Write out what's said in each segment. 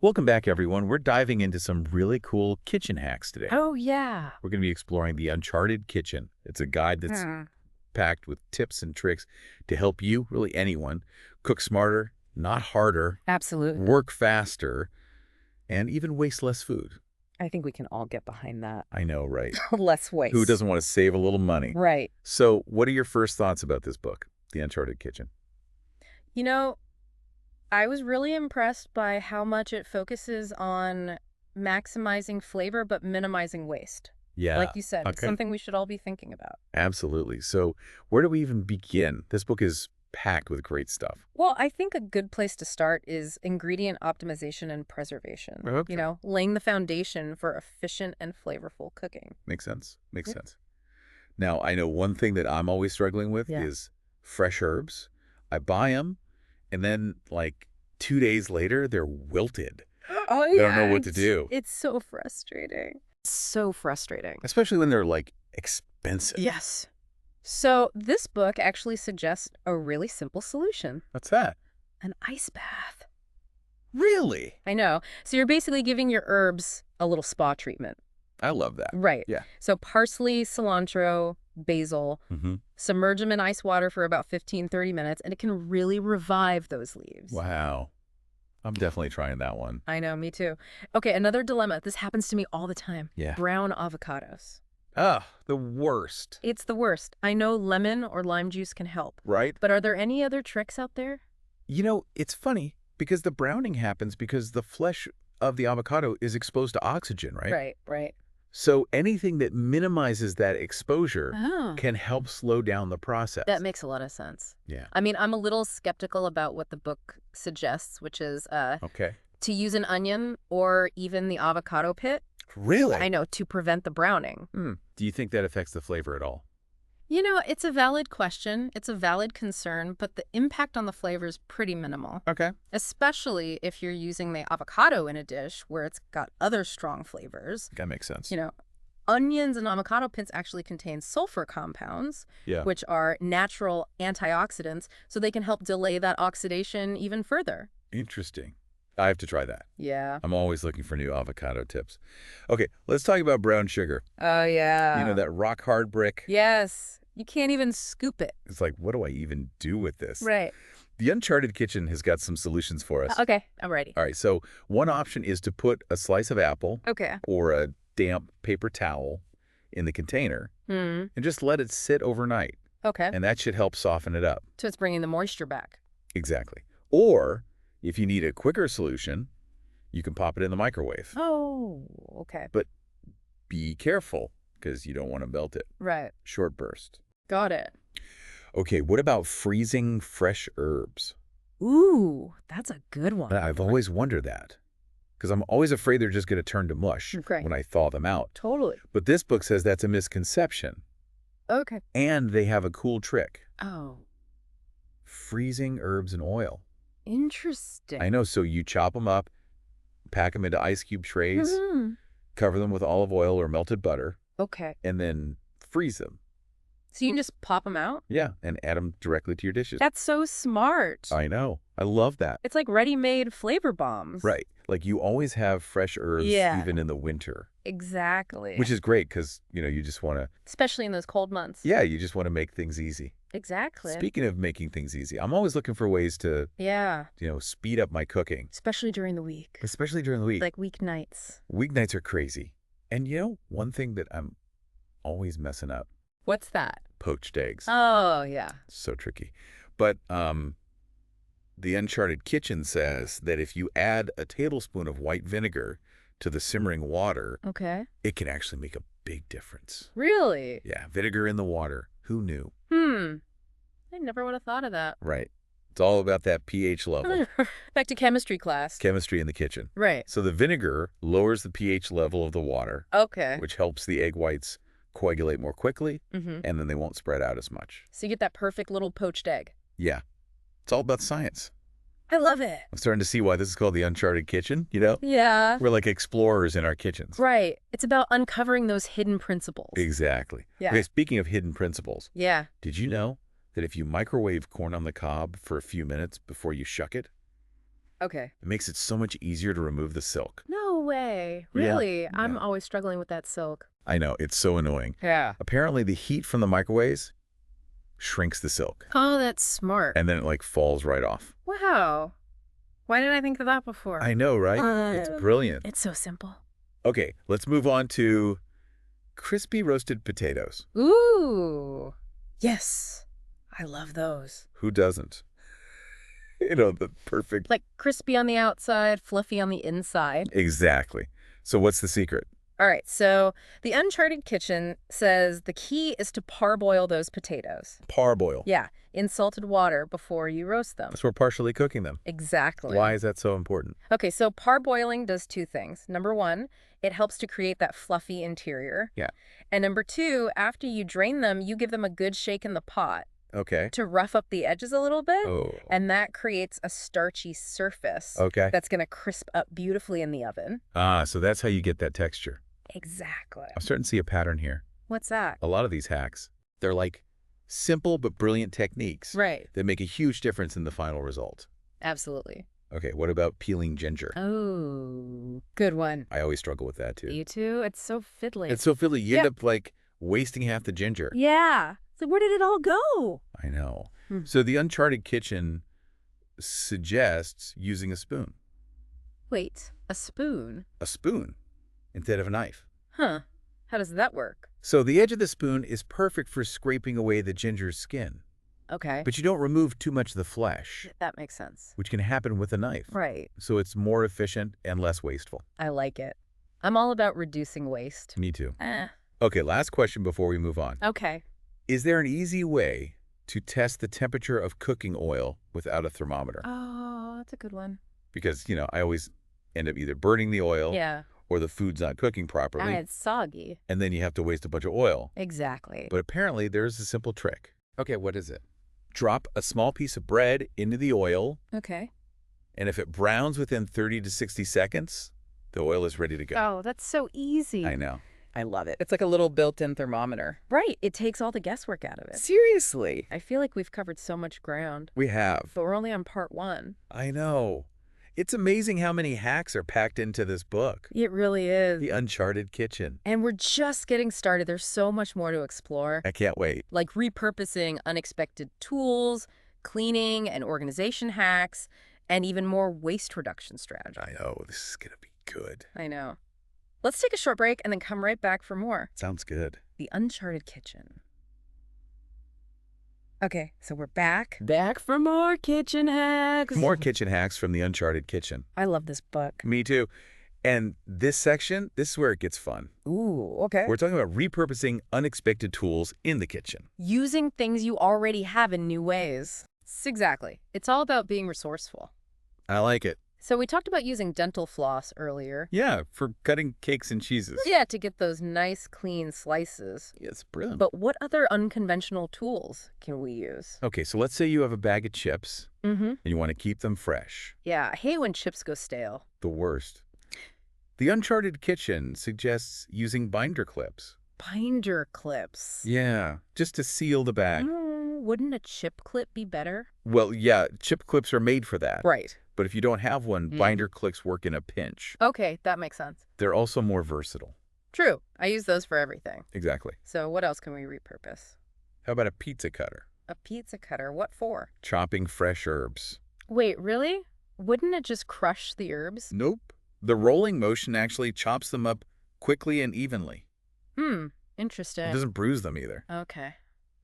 Welcome back, everyone. We're diving into some really cool kitchen hacks today. Oh, yeah. We're going to be exploring the Uncharted Kitchen. It's a guide that's Hmm. packed with tips and tricks to help you, really anyone, cook smarter, not harder, Absolutely. work faster, and even waste less food. I think we can all get behind that. I know, right? Less Who waste. doesn't want to save a little money? Right. So what are your first thoughts about this book, The Uncharted Kitchen? You know, I was really impressed by how much it focuses on maximizing flavor but minimizing waste. Yeah. Like you said, it's Okay. something we should all be thinking about. Absolutely. So where do we even begin? This book is packed with great stuff. Well, I think a good place to start is ingredient optimization and preservation. Okay. Laying the foundation for efficient and flavorful cooking. Makes sense. Makes Yep. sense. Now, I know one thing that I'm always struggling with Yeah. is fresh herbs. I buy them, and then, like, 2 days later, they're wilted. Oh, I don't know what to do, It's so frustrating. So frustrating. especially when they're, like, expensive. Yes. So this book actually suggests a really simple solution, What's that? an ice bath. Really? I know. So you're basically giving your herbs a little spa treatment. I love that. Right. Yeah. So parsley, cilantro, basil, Mm-hmm. submerge them in ice water for about 15-30 minutes, and it can really revive those leaves. Wow. I'm definitely trying that one. I know, me too. Okay, another dilemma. This happens to me all the time. Yeah. Brown avocados. Ah, the worst. It's the worst. I know lemon or lime juice can help, Right? but are there any other tricks out there? You know, it's funny because the browning happens because the flesh of the avocado is exposed to oxygen, right? Right. So anything that minimizes that exposure Oh. can help slow down the process. That makes a lot of sense. Yeah. I mean, I'm a little skeptical about what the book suggests, which is Okay. to use an onion or even the avocado pit. Really? I know, to prevent the browning. Do you think that affects the flavor at all? It's a valid question. It's a valid concern, but the impact on the flavor is pretty minimal, Okay. especially if you're using the avocado in a dish where it's got other strong flavors. That makes sense. Onions and avocado pits actually contain sulfur compounds, Yeah. which are natural antioxidants, so they can help delay that oxidation even further. Interesting. I have to try that. Yeah. I'm always looking for new avocado tips. Okay, let's talk about brown sugar. Oh, yeah. You know, that rock hard brick? Yes. You can't even scoop it. It's like, what do I even do with this? Right. The Uncharted Kitchen has got some solutions for us. Okay, I'm ready. All right, so one option is to put a slice of apple Okay. or a damp paper towel in the container and just let it sit overnight, Okay. and that should help soften it up. So it's bringing the moisture back. Exactly. Or if you need a quicker solution, you can pop it in the microwave. Oh, okay. Be careful because you don't want to melt it. Right. Short burst. Got it. Okay, what about freezing fresh herbs? Ooh, that's a good one. I've always wondered that because I'm always afraid they're just going to turn to mush Okay. when I thaw them out. Totally. But this book says that's a misconception, Okay. and they have a cool trick. Oh, Freezing herbs in oil. interesting. I know, so you chop them up, pack them into ice cube trays, Mhm. cover them with olive oil or melted butter, Okay. and then freeze them. So you can just pop them out? Yeah, and add them directly to your dishes. That's so smart. I know. I love that. It's like ready-made flavor bombs. Right. Like you always have fresh herbs Yeah. even in the winter, Exactly. which is great because, you just want to, especially in those cold months. you just want to make things easy. Exactly. Speaking of making things easy, I'm always looking for ways to, Yeah. speed up my cooking, Especially during the week. especially during the week. Like weeknights. Weeknights are crazy. And one thing that I'm always messing up, What's that? poached eggs. Oh, yeah. So tricky. But the Uncharted Kitchen says that if you add a tablespoon of white vinegar to the simmering water, Okay. it can actually make a big difference. Really? Yeah, vinegar in the water. Who knew? I never would have thought of that. Right. It's all about that pH level. Back to chemistry class. Chemistry in the kitchen. Right. So the vinegar lowers the pH level of the water, Okay. which helps the egg whites coagulate more quickly, Mm-hmm. and then they won't spread out as much. So you get that perfect little poached egg. Yeah. It's all about science. I love it. I'm starting to see why this is called the Uncharted Kitchen, you know? Yeah. We're like explorers in our kitchens. Right. It's about uncovering those hidden principles. Exactly. Yeah. Okay, speaking of hidden principles, Yeah. did you know that if you microwave corn on the cob for a few minutes before you shuck it, Okay. It makes it so much easier to remove the silk. No way. Yeah. Really? I'm Yeah. always struggling with that silk. I know, it's so annoying. Yeah. Apparently, the heat from the microwaves shrinks the silk, Oh, that's smart. and then it like falls right off. Wow. Why didn't I think of that before? I know, right? It's brilliant. It's so simple. Okay, let's move on to crispy roasted potatoes. Ooh. Yes. I love those. Who doesn't? You know, the perfect... Like crispy on the outside, fluffy on the inside. Exactly. So what's the secret? All right, so the Uncharted Kitchen says the key is to parboil those potatoes. Parboil. Yeah, in salted water before you roast them. So we're partially cooking them. Exactly. Why is that so important? Okay, so parboiling does two things. Number one, it helps to create that fluffy interior. Yeah. And number two, after you drain them, you give them a good shake in the pot Okay. to rough up the edges a little bit. Oh. And that creates a starchy surface Okay. that's going to crisp up beautifully in the oven. Ah, so that's how you get that texture. Exactly. I'm starting to see a pattern here. What's that? A lot of these hacks, they're like simple but brilliant techniques Right. that make a huge difference in the final result. Absolutely. Okay, what about peeling ginger? Oh, good one. I always struggle with that too. You too? It's so fiddly. It's so fiddly. You end Yeah. up like wasting half the ginger. Yeah. So where did it all go? I know. Hmm. So the Uncharted Kitchen suggests using a spoon. Wait, a spoon? A spoon instead of a knife. Huh. How does that work? So the edge of the spoon is perfect for scraping away the ginger's skin. Okay. But you don't remove too much of the flesh, That makes sense. which can happen with a knife. Right. So it's more efficient and less wasteful. I like it. I'm all about reducing waste. Me too. Eh. Okay, last question before we move on. Okay. Is there an easy way to test the temperature of cooking oil without a thermometer? Oh, that's a good one. Because, you know, I always end up either burning the oil Yeah. or the food's not cooking properly, And it's soggy. and then you have to waste a bunch of oil. Exactly. But apparently there's a simple trick. Okay, what is it? Drop a small piece of bread into the oil, Okay. and if it browns within 30 to 60 seconds, the oil is ready to go. Oh, that's so easy. I know. I love it. It's like a little built-in thermometer. Right. It takes all the guesswork out of it. Seriously. I feel like we've covered so much ground, We have. but we're only on part one. I know. It's amazing how many hacks are packed into this book. It really is. The Uncharted Kitchen. And we're just getting started. There's so much more to explore, I can't wait. like repurposing unexpected tools, cleaning and organization hacks, and even more waste reduction strategies. I know. This is going to be good. I know. Let's take a short break and then come right back for more. Sounds good. The Uncharted Kitchen. Okay, so we're back. Back for more kitchen hacks. More kitchen hacks from the Uncharted Kitchen. I love this book. Me too. And this section, this is where it gets fun. Ooh, okay. We're talking about repurposing unexpected tools in the kitchen. Using things you already have in new ways. Exactly. It's all about being resourceful. I like it. So we talked about using dental floss earlier. Yeah, for cutting cakes and cheeses. Yeah, to get those nice, clean slices. It's brilliant. But what other unconventional tools can we use? Okay, so let's say you have a bag of chips Mm-hmm. and you want to keep them fresh. Yeah, I hate when chips go stale. The worst. The Uncharted Kitchen suggests using binder clips. Binder clips. Yeah, just to seal the bag. Wouldn't a chip clip be better? Well, yeah, chip clips are made for that. Right. But if you don't have one, binder clips work in a pinch. Okay, that makes sense. They're also more versatile. True. I use those for everything. Exactly. So what else can we repurpose? How about a pizza cutter? A pizza cutter. What for? Chopping fresh herbs. Wait, really? Wouldn't it just crush the herbs? Nope. The rolling motion actually chops them up quickly and evenly. It Interesting. doesn't bruise them either. Okay.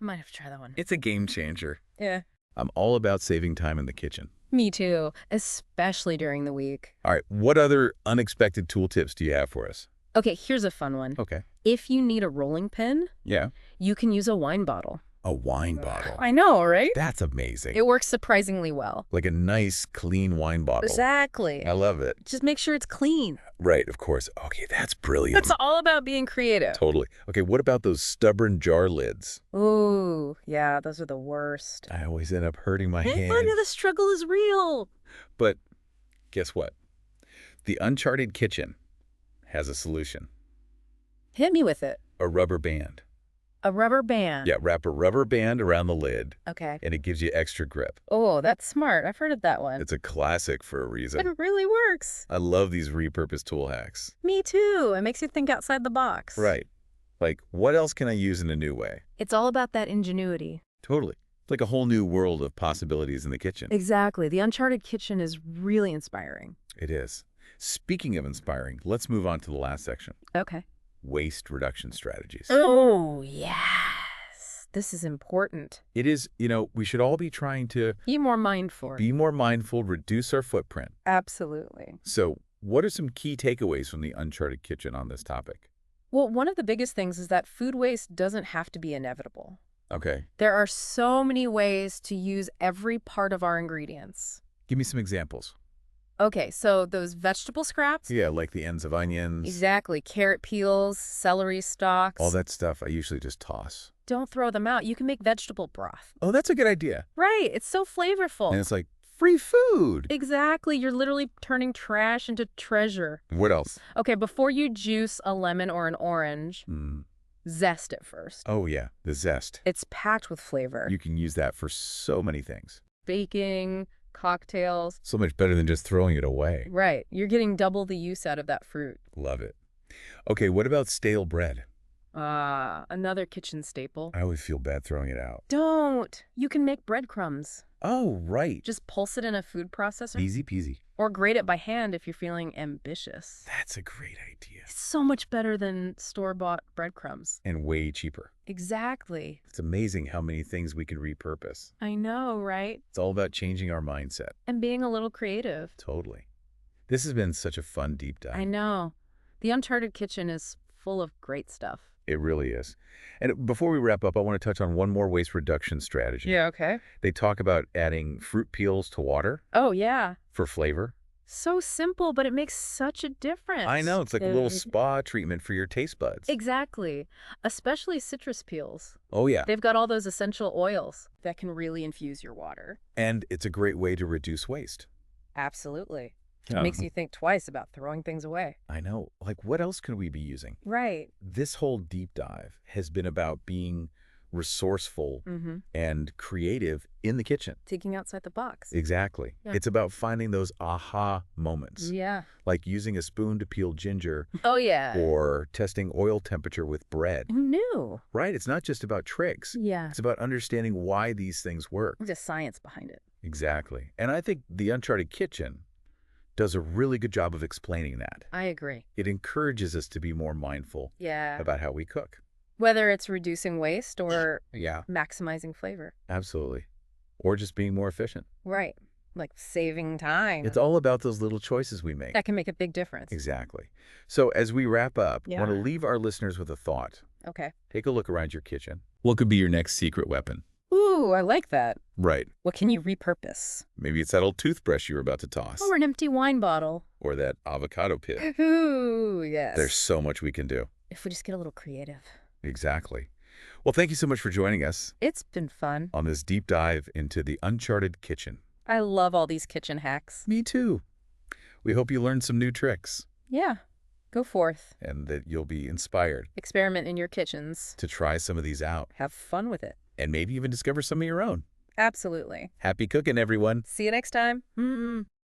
I might have to try that one. It's a game changer. Yeah. I'm all about saving time in the kitchen. Me too, especially during the week. All right, what other unexpected tool tips do you have for us? Okay, here's a fun one. Okay. If you need a rolling pin, Yeah. you can use a wine bottle. A wine bottle. I know, right? That's amazing. It works surprisingly well. Like a nice, clean wine bottle. Exactly. I love it. Just make sure it's clean. Right, of course. Okay, that's brilliant. It's all about being creative. Totally. Okay, what about those stubborn jar lids? Ooh, yeah, those are the worst. I always end up hurting my I hand. know the struggle is real. But guess what? The Uncharted Kitchen has a solution. Hit me with it. A rubber band. A rubber band. Yeah, wrap a rubber band around the lid, Okay. and it gives you extra grip. Oh, that's smart. I've heard of that one. It's a classic for a But reason. it really works. I love these repurposed tool hacks. Me too. It makes you think outside the box. Right. Like, what else can I use in a new way? It's all about that ingenuity. Totally. It's like a whole new world of possibilities in the kitchen. Exactly. The Uncharted Kitchen is really inspiring. It is. Speaking of inspiring, let's move on to the last section. Okay. Waste reduction strategies. Oh, yes. This is important. It is, we should all be trying to Be more mindful. be more mindful, reduce our footprint. Absolutely. So, what are some key takeaways from the Uncharted Kitchen on this topic? Well, one of the biggest things is that food waste doesn't have to be inevitable. Okay. There are so many ways to use every part of our ingredients. Give me some examples. Okay, so those vegetable scraps? Yeah, like the ends of onions. Exactly. Carrot peels, celery stalks. All that stuff I usually just toss. Don't throw them out. You can make vegetable broth. Oh, that's a good idea. Right. It's so flavorful. And it's like, free food. Exactly. You're literally turning trash into treasure. What else? Okay, before you juice a lemon or an orange, zest it first. Oh, yeah, the zest. It's packed with flavor. You can use that for so many things. Baking, cocktails. So much better than just throwing it away. Right. You're getting double the use out of that fruit. Love it. Okay, what about stale bread? Another kitchen staple. I always feel bad throwing it out. Don't. You can make breadcrumbs. Oh, right. Just pulse it in a food processor. Easy peasy. Or grate it by hand if you're feeling ambitious. That's a great idea. It's so much better than store-bought breadcrumbs. And way cheaper. Exactly. It's amazing how many things we can repurpose. I know, right? It's all about changing our mindset. And being a little creative. Totally. This has been such a fun deep dive. I know. The Uncharted Kitchen is full of great stuff. It really is. And before we wrap up, I want to touch on one more waste reduction strategy. Yeah, okay. They talk about adding fruit peels to water Oh, yeah. for flavor. So simple, but it makes such a difference. I know. It's like a little spa treatment for your taste buds. Exactly. Especially citrus peels. Oh, yeah. They've got all those essential oils that can really infuse your water. And it's a great way to reduce waste. Absolutely. Yeah. It makes you think twice about throwing things away. I know. Like, what else could we be using? Right. This whole deep dive has been about being resourceful and creative in the kitchen. Thinking outside the box. Exactly. Yeah. It's about finding those aha moments, Yeah. like using a spoon to peel ginger Oh, yeah. or testing oil temperature with bread. Who knew? Right? It's not just about tricks. Yeah. It's about understanding why these things work. There's a science behind it. Exactly. And I think the Uncharted Kitchen does a really good job of explaining that. I agree. It encourages us to be more mindful Yeah. about how we cook. Whether it's reducing waste or Yeah, maximizing flavor. absolutely. Or just being more efficient. Right. Like saving time. It's all about those little choices we make. That can make a big difference. Exactly. So as we wrap up, I want to Yeah. leave our listeners with a thought. Okay. Take a look around your kitchen. What could be your next secret weapon? Ooh, I like that. Right. What can you repurpose? Maybe it's that old toothbrush you were about to toss. Or an empty wine bottle. Or that avocado pit. Ooh, yes. There's so much we can do. If we just get a little creative. Exactly. Well, thank you so much for joining us It's been fun. on this deep dive into the Uncharted Kitchen. I love all these kitchen hacks. Me too. We hope you learned some new tricks Yeah. Go forth. and that you'll be inspired Experiment in your kitchens. to try some of these out Have fun with it. and maybe even discover some of your own. Absolutely. Happy cooking, everyone. See you next time.